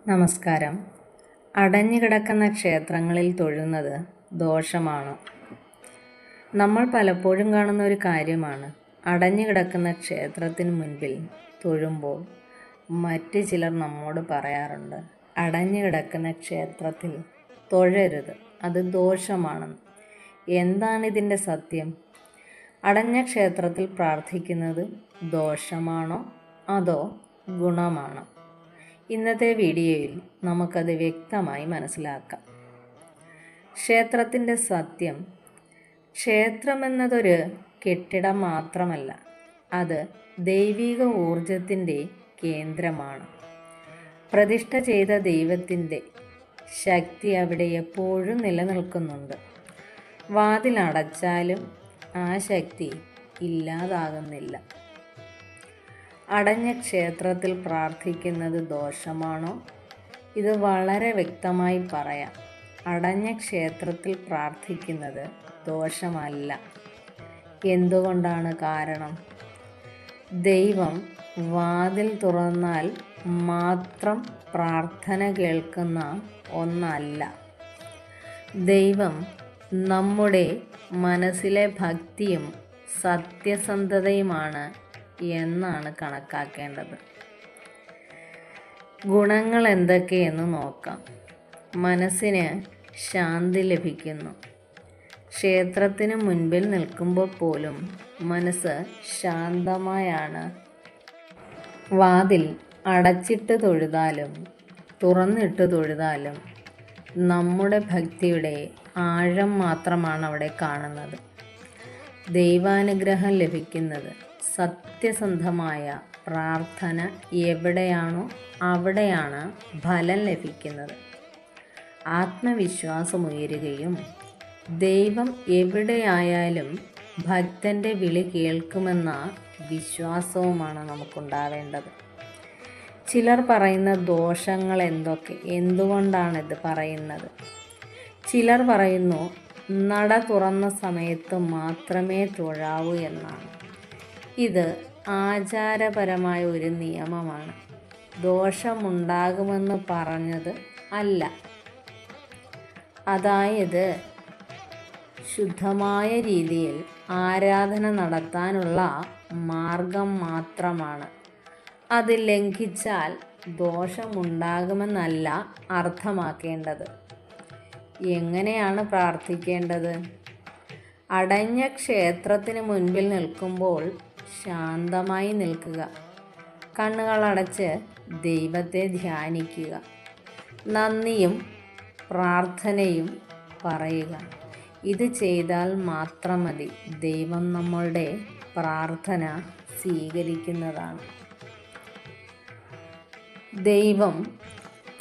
നമസ്കാരം. അടഞ്ഞുകിടക്കുന്ന ക്ഷേത്രങ്ങളിൽ തൊഴുന്നത് ദോഷമാണോ? നമ്മൾ പലപ്പോഴും കാണുന്ന ഒരു കാര്യമാണ്, അടഞ്ഞുകിടക്കുന്ന ക്ഷേത്രത്തിന് മുൻപിൽ തൊഴുമ്പോൾ മറ്റ് ചിലർ നമ്മോട് പറയാറുണ്ട്, അടഞ്ഞുകിടക്കുന്ന ക്ഷേത്രത്തിൽ തൊഴരുത്, അത് ദോഷമാണെന്ന്. എന്താണിതിൻ്റെ സത്യം? അടഞ്ഞ ക്ഷേത്രത്തിൽ പ്രാർത്ഥിക്കുന്നത് ദോഷമാണോ അതോ ഗുണമാണോ? ഇന്നത്തെ വീഡിയോയിൽ നമുക്കത് വ്യക്തമായി മനസ്സിലാക്കാം. ക്ഷേത്രത്തിൻ്റെ സത്യം: ക്ഷേത്രമെന്നതൊരു കെട്ടിടം മാത്രമല്ല, അത് ദൈവിക ഊർജത്തിൻ്റെ കേന്ദ്രമാണ്. പ്രതിഷ്ഠ ചെയ്ത ദൈവത്തിൻ്റെ ശക്തി അവിടെ എപ്പോഴും നിലനിൽക്കുന്നുണ്ട്. വാതിലടച്ചാലും ആ ശക്തി ഇല്ലാതാകുന്നില്ല. അടഞ്ഞ ക്ഷേത്രത്തിൽ പ്രാർത്ഥിക്കുന്നത് ദോഷമാണോ? ഇത് വളരെ വ്യക്തമായി പറയാം. അടഞ്ഞ ക്ഷേത്രത്തിൽ പ്രാർത്ഥിക്കുന്നത് ദോഷമല്ല. എന്തുകൊണ്ടാണ് കാരണം? ദൈവം വാതിൽ തുറന്നാൽ മാത്രം പ്രാർത്ഥന കേൾക്കുന്ന ഒന്നല്ല. ദൈവം നമ്മുടെ മനസ്സിലെ ഭക്തിയും സത്യസന്ധതയുമാണ് എന്നാണ് കണക്കാക്കേണ്ടത്. ഗുണങ്ങൾ എന്തൊക്കെയെന്ന് നോക്കാം. മനസ്സിന് ശാന്തി ലഭിക്കുന്നു. ക്ഷേത്രത്തിന് മുൻപിൽ നിൽക്കുമ്പോൾ പോലും മനസ്സ് ശാന്തമായാണ്. വാതിൽ അടച്ചിട്ട് തൊഴുതാലും തുറന്നിട്ട് തൊഴുതാലും നമ്മുടെ ഭക്തിയുടെ ആഴം മാത്രമാണ് അവിടെ കാണുന്നത്. ദൈവാനുഗ്രഹം ലഭിക്കുന്നത് സത്യസന്ധമായ പ്രാർത്ഥന എവിടെയാണോ അവിടെയാണ് ഫലം ലഭിക്കുന്നത്. ആത്മവിശ്വാസമുയരുകയും ദൈവം എവിടെയായാലും ഭക്തൻ്റെ വിളി കേൾക്കുമെന്ന വിശ്വാസവുമാണ് നമുക്കുണ്ടാവേണ്ടത്. ചിലർ പറയുന്ന ദോഷങ്ങൾ എന്തുകൊണ്ടാണിത് പറയുന്നത്? ചിലർ പറയുന്നു, നട തുറന്ന സമയത്ത് മാത്രമേ തൊഴാവൂ എന്നാണ്. ഇത് ആചാരപരമായ ഒരു നിയമമാണ്. ദോഷമുണ്ടാകുമെന്ന് പറഞ്ഞത് അല്ല. അതായത് ശുദ്ധമായ രീതിയിൽ ആരാധന നടത്താനുള്ള മാർഗം മാത്രമാണ്. അത് ലംഘിച്ചാൽ ദോഷമുണ്ടാകുമെന്നല്ല അർത്ഥമാക്കേണ്ടത്. എങ്ങനെയാണ് പ്രാർത്ഥിക്കേണ്ടത്? അടഞ്ഞ ക്ഷേത്രത്തിന് മുൻപിൽ നിൽക്കുമ്പോൾ ശാന്തമായി നിൽക്കുക. കണ്ണുകളടച്ച് ദൈവത്തെ ധ്യാനിക്കുക. നന്ദിയും പ്രാർത്ഥനയും പറയുക. ഇത് ചെയ്താൽ മാത്രം മതി. ദൈവം നമ്മളുടെ പ്രാർത്ഥന സ്വീകരിക്കുന്നതാണ്. ദൈവം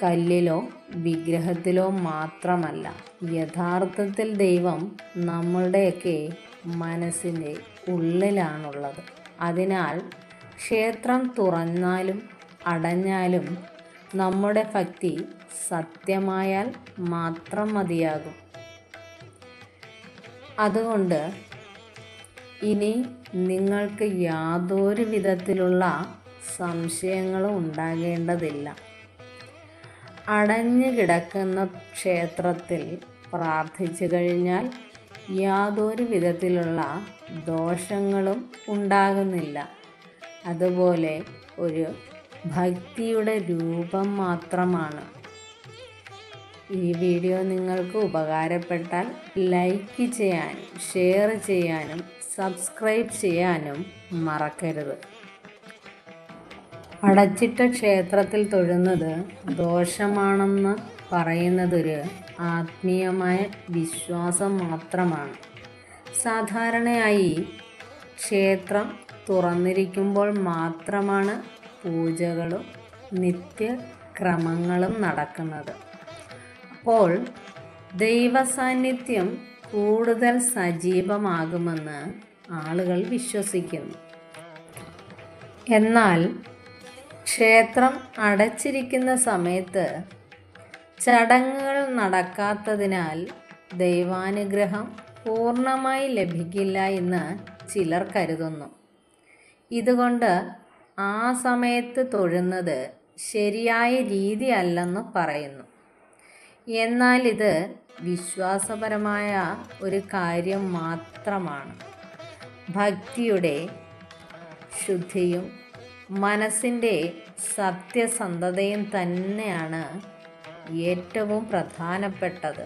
കല്ലിലോ വിഗ്രഹത്തിലോ മാത്രമല്ല. യഥാർത്ഥത്തിൽ ദൈവം നമ്മളുടെയൊക്കെ മനസ്സിൻ്റെ ഉള്ളിലാണുള്ളത്. അതിനാൽ ക്ഷേത്രം തുറന്നാലും അടഞ്ഞാലും നമ്മുടെ ഭക്തി സത്യമായാൽ മാത്രം മതിയാകും. അതുകൊണ്ട് ഇനി നിങ്ങൾക്ക് യാതൊരു വിധത്തിലുള്ള സംശയങ്ങളും ഉണ്ടാകേണ്ടതില്ല. അടഞ്ഞു കിടക്കുന്ന ക്ഷേത്രത്തിൽ പ്രാർത്ഥിച്ചു കഴിഞ്ഞാൽ യാതൊരു വിധത്തിലുള്ള ദോഷങ്ങളും ഉണ്ടാകുന്നില്ല. അതുപോലെ ഒരു ഭക്തിയുടെ രൂപം മാത്രമാണ്. ഈ വീഡിയോ നിങ്ങൾക്ക് ഉപകാരപ്പെട്ടാൽ ലൈക്ക് ചെയ്യാനും ഷെയർ ചെയ്യാനും സബ്സ്ക്രൈബ് ചെയ്യാനും മറക്കരുത്. അടച്ചിട്ട ക്ഷേത്രത്തിൽ തൊഴുന്നത് ദോഷമാണെന്ന് പറയുന്നതൊരു ആത്മീയമായ വിശ്വാസം മാത്രമാണ്. സാധാരണയായി ക്ഷേത്രം തുറന്നിരിക്കുമ്പോൾ മാത്രമാണ് പൂജകളും നിത്യക്രമങ്ങളും നടക്കുന്നത്. അപ്പോൾ ദൈവസാന്നിധ്യം കൂടുതൽ സജീവമാകുമെന്ന് ആളുകൾ വിശ്വസിക്കുന്നു. എന്നാൽ ക്ഷേത്രം അടച്ചിരിക്കുന്ന സമയത്ത് ചടങ്ങുകൾ നടക്കാത്തതിനാൽ ദൈവാനുഗ്രഹം പൂർണ്ണമായി ലഭിക്കില്ല എന്ന് ചിലർ കരുതുന്നു. ഇതുകൊണ്ട് ആ സമയത്ത് തൊഴുന്നത് ശരിയായ രീതി അല്ലെന്ന് പറയുന്നു. എന്നാൽ ഇത് വിശ്വാസപരമായ ഒരു കാര്യം മാത്രമാണ്. ഭക്തിയുടെ ശുദ്ധിയും മനസ്സിൻ്റെ സത്യസന്ധതയും തന്നെയാണ് ഏറ്റവും പ്രധാനപ്പെട്ടത്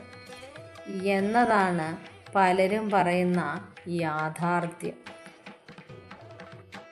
എന്നതാണ് പലരും പറയുന്ന യാഥാർത്ഥ്യം.